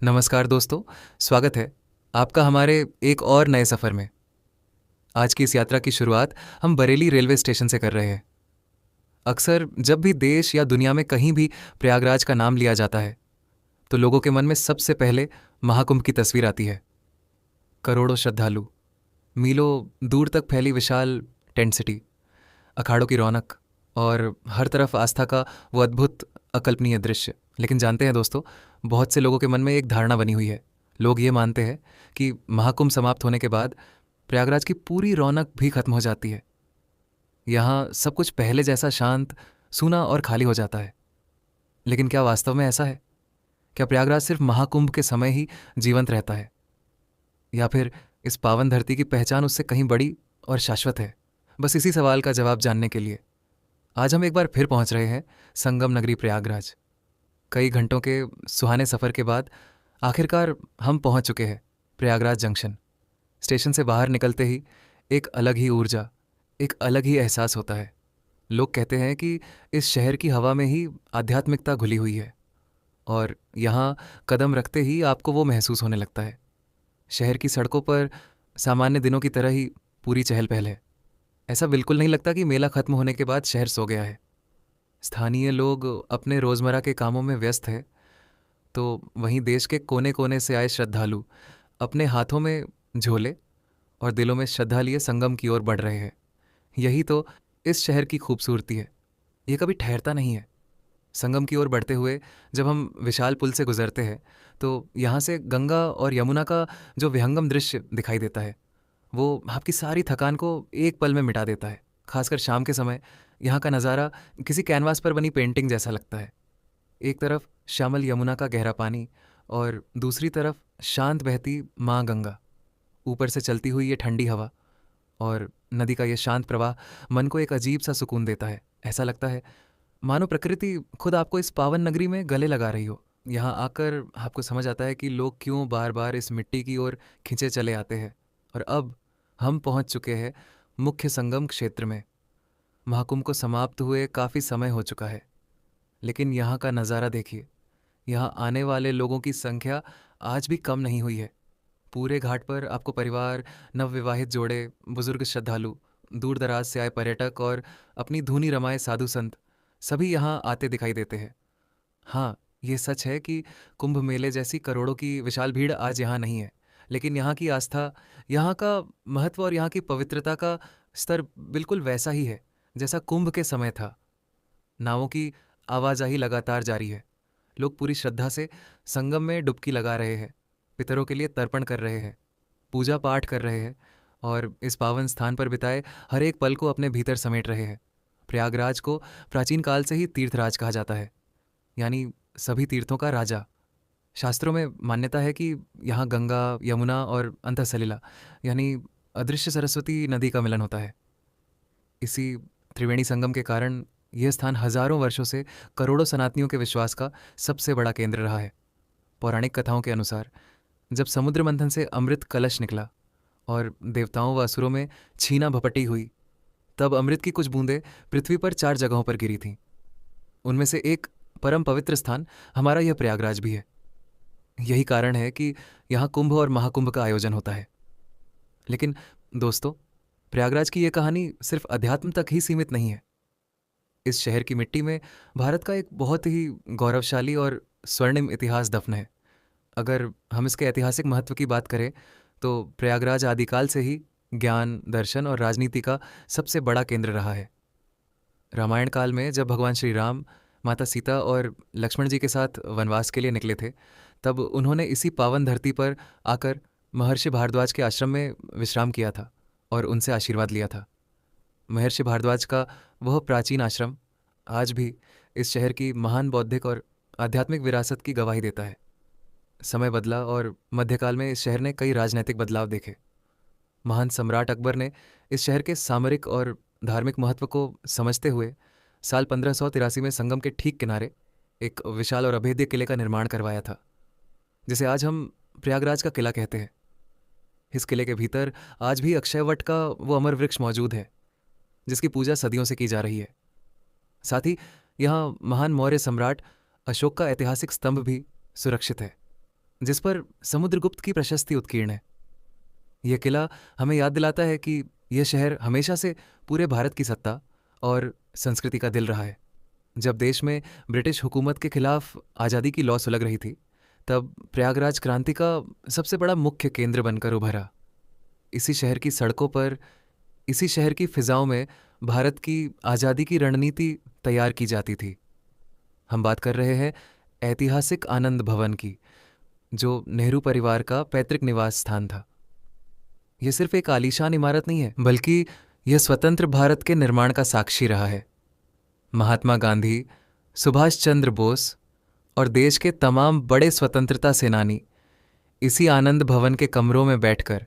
नमस्कार दोस्तों, स्वागत है आपका हमारे एक और नए सफ़र में। आज की इस यात्रा की शुरुआत हम बरेली रेलवे स्टेशन से कर रहे हैं। अक्सर जब भी देश या दुनिया में कहीं भी प्रयागराज का नाम लिया जाता है तो लोगों के मन में सबसे पहले महाकुंभ की तस्वीर आती है। करोड़ों श्रद्धालु, मीलों दूर तक फैली विशाल टेंट सिटी, अखाड़ों की रौनक और हर तरफ आस्था का वो अद्भुत अकल्पनीय दृश्य। लेकिन जानते हैं दोस्तों, बहुत से लोगों के मन में एक धारणा बनी हुई है। लोग ये मानते हैं कि महाकुंभ समाप्त होने के बाद प्रयागराज की पूरी रौनक भी खत्म हो जाती है। यहाँ सब कुछ पहले जैसा शांत, सूना और खाली हो जाता है। लेकिन क्या वास्तव में ऐसा है? क्या प्रयागराज सिर्फ महाकुंभ के समय ही जीवंत रहता है, या फिर इस पावन धरती की पहचान उससे कहीं बड़ी और शाश्वत है? बस इसी सवाल का जवाब जानने के लिए आज हम एक बार फिर पहुंच रहे हैं संगम नगरी प्रयागराज। कई घंटों के सुहाने सफ़र के बाद आखिरकार हम पहुंच चुके हैं प्रयागराज जंक्शन। स्टेशन से बाहर निकलते ही एक अलग ही ऊर्जा, एक अलग ही एहसास होता है। लोग कहते हैं कि इस शहर की हवा में ही आध्यात्मिकता घुली हुई है, और यहाँ कदम रखते ही आपको वो महसूस होने लगता है। शहर की सड़कों पर सामान्य दिनों की तरह ही पूरी चहल पहल है। ऐसा बिल्कुल नहीं लगता कि मेला खत्म होने के बाद शहर सो गया है। स्थानीय लोग अपने रोज़मर्रा के कामों में व्यस्त हैं, तो वहीं देश के कोने कोने से आए श्रद्धालु अपने हाथों में झोले और दिलों में श्रद्धा लिए संगम की ओर बढ़ रहे हैं। यही तो इस शहर की खूबसूरती है, ये कभी ठहरता नहीं है। संगम की ओर बढ़ते हुए जब हम विशाल पुल से गुजरते हैं तो यहाँ से गंगा और यमुना का जो विहंगम दृश्य दिखाई देता है, वो आपकी सारी थकान को एक पल में मिटा देता है। खासकर शाम के समय यहाँ का नज़ारा किसी कैनवास पर बनी पेंटिंग जैसा लगता है। एक तरफ श्यामल यमुना का गहरा पानी और दूसरी तरफ शांत बहती माँ गंगा। ऊपर से चलती हुई ये ठंडी हवा और नदी का ये शांत प्रवाह मन को एक अजीब सा सुकून देता है। ऐसा लगता है मानो प्रकृति खुद आपको इस पावन नगरी में गले लगा रही हो। यहाँ आकर आपको समझ आता है कि लोग क्यों बार बार इस मिट्टी की ओर खिंचे चले आते हैं। और अब हम पहुँच चुके हैं मुख्य संगम क्षेत्र में। महाकुंभ को समाप्त हुए काफ़ी समय हो चुका है, लेकिन यहाँ का नज़ारा देखिए। यहाँ आने वाले लोगों की संख्या आज भी कम नहीं हुई है। पूरे घाट पर आपको परिवार, नवविवाहित जोड़े, बुजुर्ग श्रद्धालु, दूर दराज से आए पर्यटक और अपनी धूनी रमाए साधु संत सभी यहाँ आते दिखाई देते हैं। हाँ, ये सच है कि कुंभ मेले जैसी करोड़ों की विशाल भीड़ आज यहाँ नहीं है, लेकिन यहाँ की आस्था, यहाँ का महत्व और यहाँ की पवित्रता का स्तर बिल्कुल वैसा ही है जैसा कुंभ के समय था। नावों की आवाजाही लगातार जारी है। लोग पूरी श्रद्धा से संगम में डुबकी लगा रहे हैं, पितरों के लिए तर्पण कर रहे हैं, पूजा पाठ कर रहे हैं और इस पावन स्थान पर बिताए हर एक पल को अपने भीतर समेट रहे हैं। प्रयागराज को प्राचीन काल से ही तीर्थराज कहा जाता है, यानी सभी तीर्थों का राजा। शास्त्रों में मान्यता है कि यहाँ गंगा, यमुना और अंतः यानी अदृश्य सरस्वती नदी का मिलन होता है। इसी त्रिवेणी संगम के कारण यह स्थान हजारों वर्षों से करोड़ों सनातनियों के विश्वास का सबसे बड़ा केंद्र रहा है। पौराणिक कथाओं के अनुसार जब समुद्र मंथन से अमृत कलश निकला और देवताओं व असुरों में छीना भपटी हुई, तब अमृत की कुछ बूंदें पृथ्वी पर 4 जगहों पर गिरी थीं। उनमें से एक परम पवित्र स्थान हमारा यह प्रयागराज भी है। यही कारण है कि यहाँ कुंभ और महाकुंभ का आयोजन होता है। लेकिन दोस्तों, प्रयागराज की यह कहानी सिर्फ अध्यात्म तक ही सीमित नहीं है। इस शहर की मिट्टी में भारत का एक बहुत ही गौरवशाली और स्वर्णिम इतिहास दफन है। अगर हम इसके ऐतिहासिक महत्व की बात करें तो प्रयागराज आदिकाल से ही ज्ञान, दर्शन और राजनीति का सबसे बड़ा केंद्र रहा है। रामायण काल में जब भगवान श्री राम माता सीता और लक्ष्मण जी के साथ वनवास के लिए निकले थे, तब उन्होंने इसी पावन धरती पर आकर महर्षि भारद्वाज के आश्रम में विश्राम किया था और उनसे आशीर्वाद लिया था। महर्षि भारद्वाज का वह प्राचीन आश्रम आज भी इस शहर की महान बौद्धिक और आध्यात्मिक विरासत की गवाही देता है। समय बदला और मध्यकाल में इस शहर ने कई राजनीतिक बदलाव देखे। महान सम्राट अकबर ने इस शहर के सामरिक और धार्मिक महत्व को समझते हुए साल 1583 में संगम के ठीक किनारे एक विशाल और अभेद्य किले का निर्माण करवाया था, जिसे आज हम प्रयागराज का किला कहते हैं। इस किले के भीतर आज भी अक्षयवट का वो अमर वृक्ष मौजूद है जिसकी पूजा सदियों से की जा रही है। साथ ही यहाँ महान मौर्य सम्राट अशोक का ऐतिहासिक स्तंभ भी सुरक्षित है। जिस पर समुद्रगुप्त की प्रशस्ति उत्कीर्ण है। यह किला हमें याद दिलाता है कि यह शहर हमेशा से पूरे भारत की सत्ता और संस्कृति का दिल रहा है। जब देश में ब्रिटिश हुकूमत के खिलाफ आज़ादी की लौ सुलग रही थी, तब प्रयागराज क्रांति का सबसे बड़ा मुख्य केंद्र बनकर उभरा। इसी शहर की सड़कों पर, इसी शहर की फिजाओं में भारत की आज़ादी की रणनीति तैयार की जाती थी। हम बात कर रहे हैं ऐतिहासिक आनंद भवन की, जो नेहरू परिवार का पैतृक निवास स्थान था। यह सिर्फ एक आलीशान इमारत नहीं है, बल्कि यह स्वतंत्र भारत के निर्माण का साक्षी रहा है। महात्मा गांधी, सुभाष चंद्र बोस और देश के तमाम बड़े स्वतंत्रता सेनानी इसी आनंद भवन के कमरों में बैठकर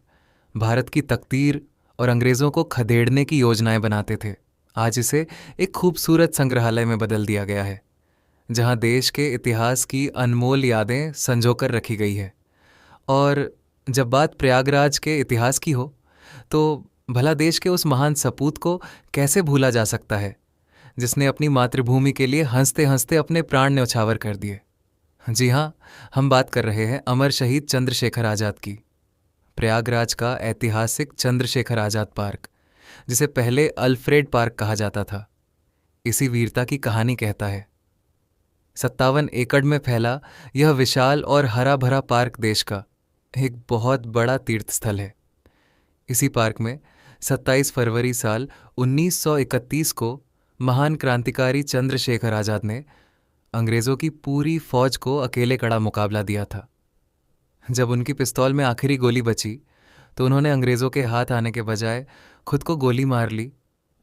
भारत की तकदीर और अंग्रेज़ों को खदेड़ने की योजनाएं बनाते थे। आज इसे एक खूबसूरत संग्रहालय में बदल दिया गया है, जहां देश के इतिहास की अनमोल यादें संजोकर रखी गई है। और जब बात प्रयागराज के इतिहास की हो, तो भला देश के उस महान सपूत को कैसे भूला जा सकता है, जिसने अपनी मातृभूमि के लिए हंसते हंसते अपने प्राण न्यौछावर कर दिए। जी हाँ, हम बात कर रहे हैं अमर शहीद चंद्रशेखर आज़ाद की। प्रयागराज का ऐतिहासिक चंद्रशेखर आज़ाद पार्क, जिसे पहले अल्फ्रेड पार्क कहा जाता था, इसी वीरता की कहानी कहता है। 57 एकड़ में फैला यह विशाल और हरा भरा पार्क देश का एक बहुत बड़ा तीर्थ स्थल है। इसी पार्क में 27 फरवरी साल 1931 को महान क्रांतिकारी चंद्रशेखर आज़ाद ने अंग्रेज़ों की पूरी फौज को अकेले कड़ा मुकाबला दिया था। जब उनकी पिस्तौल में आखिरी गोली बची, तो उन्होंने अंग्रेज़ों के हाथ आने के बजाय खुद को गोली मार ली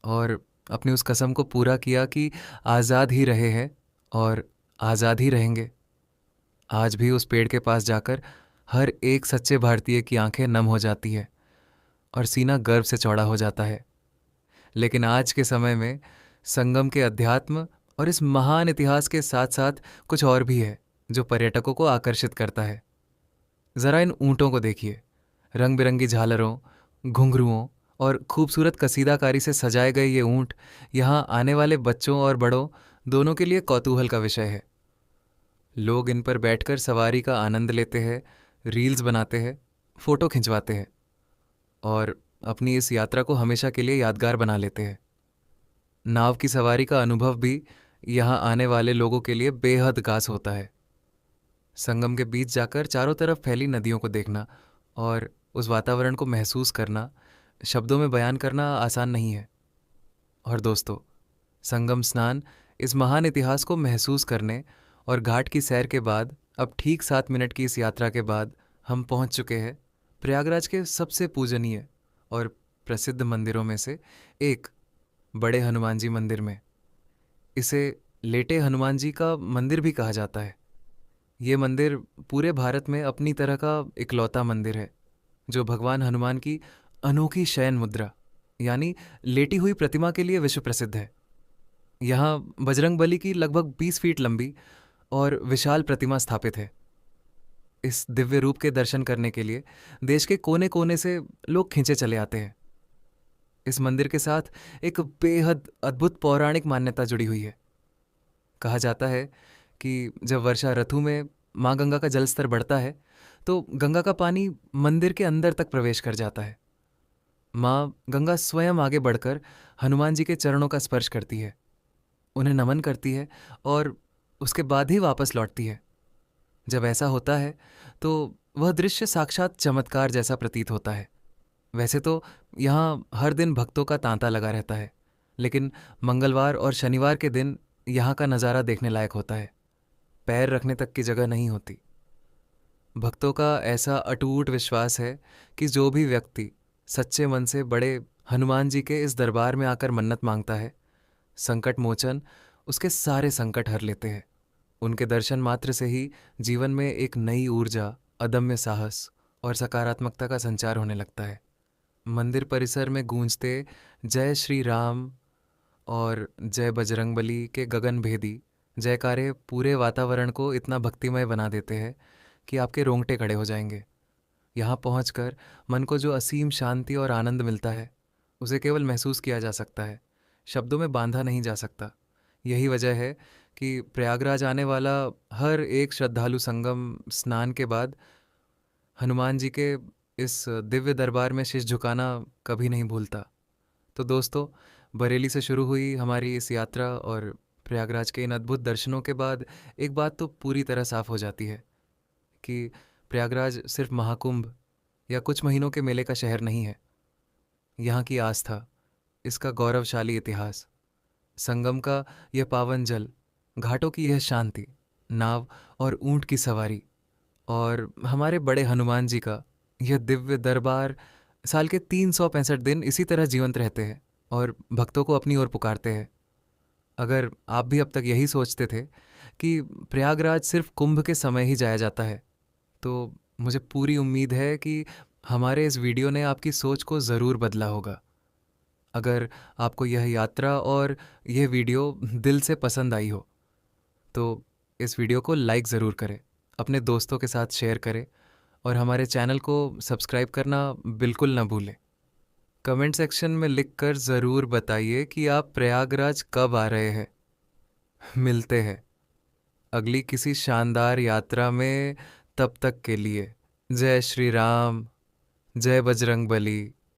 और अपनी उस कसम को पूरा किया कि आज़ाद ही रहे हैं और आज़ाद ही रहेंगे। आज भी उस पेड़ के पास जाकर हर एक सच्चे भारतीय की आंखें नम हो जाती है और सीना गर्व से चौड़ा हो जाता है। लेकिन आज के समय में संगम के अध्यात्म और इस महान इतिहास के साथ साथ कुछ और भी है जो पर्यटकों को आकर्षित करता है। ज़रा इन ऊँटों को देखिए। रंग बिरंगी झालरों, घुंघरुओं और खूबसूरत कसीदाकारी से सजाए गए ये ऊँट यहाँ आने वाले बच्चों और बड़ों दोनों के लिए कौतूहल का विषय है। लोग इन पर बैठकर सवारी का आनंद लेते हैं, रील्स बनाते हैं, फ़ोटो खिंचवाते हैं और अपनी इस यात्रा को हमेशा के लिए यादगार बना लेते हैं। नाव की सवारी का अनुभव भी यहाँ आने वाले लोगों के लिए बेहद खास होता है। संगम के बीच जाकर चारों तरफ फैली नदियों को देखना और उस वातावरण को महसूस करना शब्दों में बयान करना आसान नहीं है। और दोस्तों, संगम स्नान इस महान इतिहास को महसूस करने और घाट की सैर के बाद अब ठीक 7 मिनट की इस यात्रा के बाद हम पहुंच चुके हैं प्रयागराज के सबसे पूजनीय और प्रसिद्ध मंदिरों में से एक, बड़े हनुमान जी मंदिर में। इसे लेटे हनुमान जी का मंदिर भी कहा जाता है। ये मंदिर पूरे भारत में अपनी तरह का इकलौता मंदिर है, जो भगवान हनुमान की अनोखी शयन मुद्रा यानी लेटी हुई प्रतिमा के लिए विश्व प्रसिद्ध है। यहाँ बजरंगबली की लगभग 20 फीट लंबी और विशाल प्रतिमा स्थापित है। इस दिव्य रूप के दर्शन करने के लिए देश के कोने कोने से लोग खींचे चले आते हैं। इस मंदिर के साथ एक बेहद अद्भुत पौराणिक मान्यता जुड़ी हुई है। कहा जाता है कि जब वर्षा ऋतु में माँ गंगा का जलस्तर बढ़ता है, तो गंगा का पानी मंदिर के अंदर तक प्रवेश कर जाता है। माँ गंगा स्वयं आगे बढ़कर हनुमान जी के चरणों का स्पर्श करती है, उन्हें नमन करती है और उसके बाद ही वापस लौटती है। जब ऐसा होता है तो वह दृश्य साक्षात चमत्कार जैसा प्रतीत होता है। वैसे तो यहाँ हर दिन भक्तों का तांता लगा रहता है, लेकिन मंगलवार और शनिवार के दिन यहाँ का नज़ारा देखने लायक होता है। पैर रखने तक की जगह नहीं होती। भक्तों का ऐसा अटूट विश्वास है कि जो भी व्यक्ति सच्चे मन से बड़े हनुमान जी के इस दरबार में आकर मन्नत मांगता है, संकट मोचन उसके सारे संकट हर लेते हैं। उनके दर्शन मात्र से ही जीवन में एक नई ऊर्जा, अदम्य साहस और सकारात्मकता का संचार होने लगता है। मंदिर परिसर में गूंजते जय श्री राम और जय बजरंगबली के गगनभेदी जयकारे पूरे वातावरण को इतना भक्तिमय बना देते हैं कि आपके रोंगटे खड़े हो जाएंगे। यहाँ पहुंचकर मन को जो असीम शांति और आनंद मिलता है, उसे केवल महसूस किया जा सकता है, शब्दों में बांधा नहीं जा सकता। यही वजह है कि प्रयागराज आने वाला हर एक श्रद्धालु संगम स्नान के बाद हनुमान जी के इस दिव्य दरबार में शीश झुकाना कभी नहीं भूलता। तो दोस्तों, बरेली से शुरू हुई हमारी इस यात्रा और प्रयागराज के इन अद्भुत दर्शनों के बाद एक बात तो पूरी तरह साफ हो जाती है कि प्रयागराज सिर्फ महाकुंभ या कुछ महीनों के मेले का शहर नहीं है। यहाँ की आस्था, इसका गौरवशाली इतिहास, संगम का यह पावन जल, घाटों की यह शांति, नाव और ऊंट की सवारी, और हमारे बड़े हनुमान जी का यह दिव्य दरबार साल के 365 दिन इसी तरह जीवंत रहते हैं और भक्तों को अपनी ओर पुकारते हैं। अगर आप भी अब तक यही सोचते थे कि प्रयागराज सिर्फ कुंभ के समय ही जाया जाता है, तो मुझे पूरी उम्मीद है कि हमारे इस वीडियो ने आपकी सोच को ज़रूर बदला होगा। अगर आपको यह यात्रा और यह वीडियो दिल से पसंद आई हो तो इस वीडियो को लाइक ज़रूर करें, अपने दोस्तों के साथ शेयर करें और हमारे चैनल को सब्सक्राइब करना बिल्कुल ना भूलें। कमेंट सेक्शन में लिखकर ज़रूर बताइए कि आप प्रयागराज कब आ रहे हैं। मिलते हैं अगली किसी शानदार यात्रा में, तब तक के लिए जय श्री राम, जय बजरंग बली।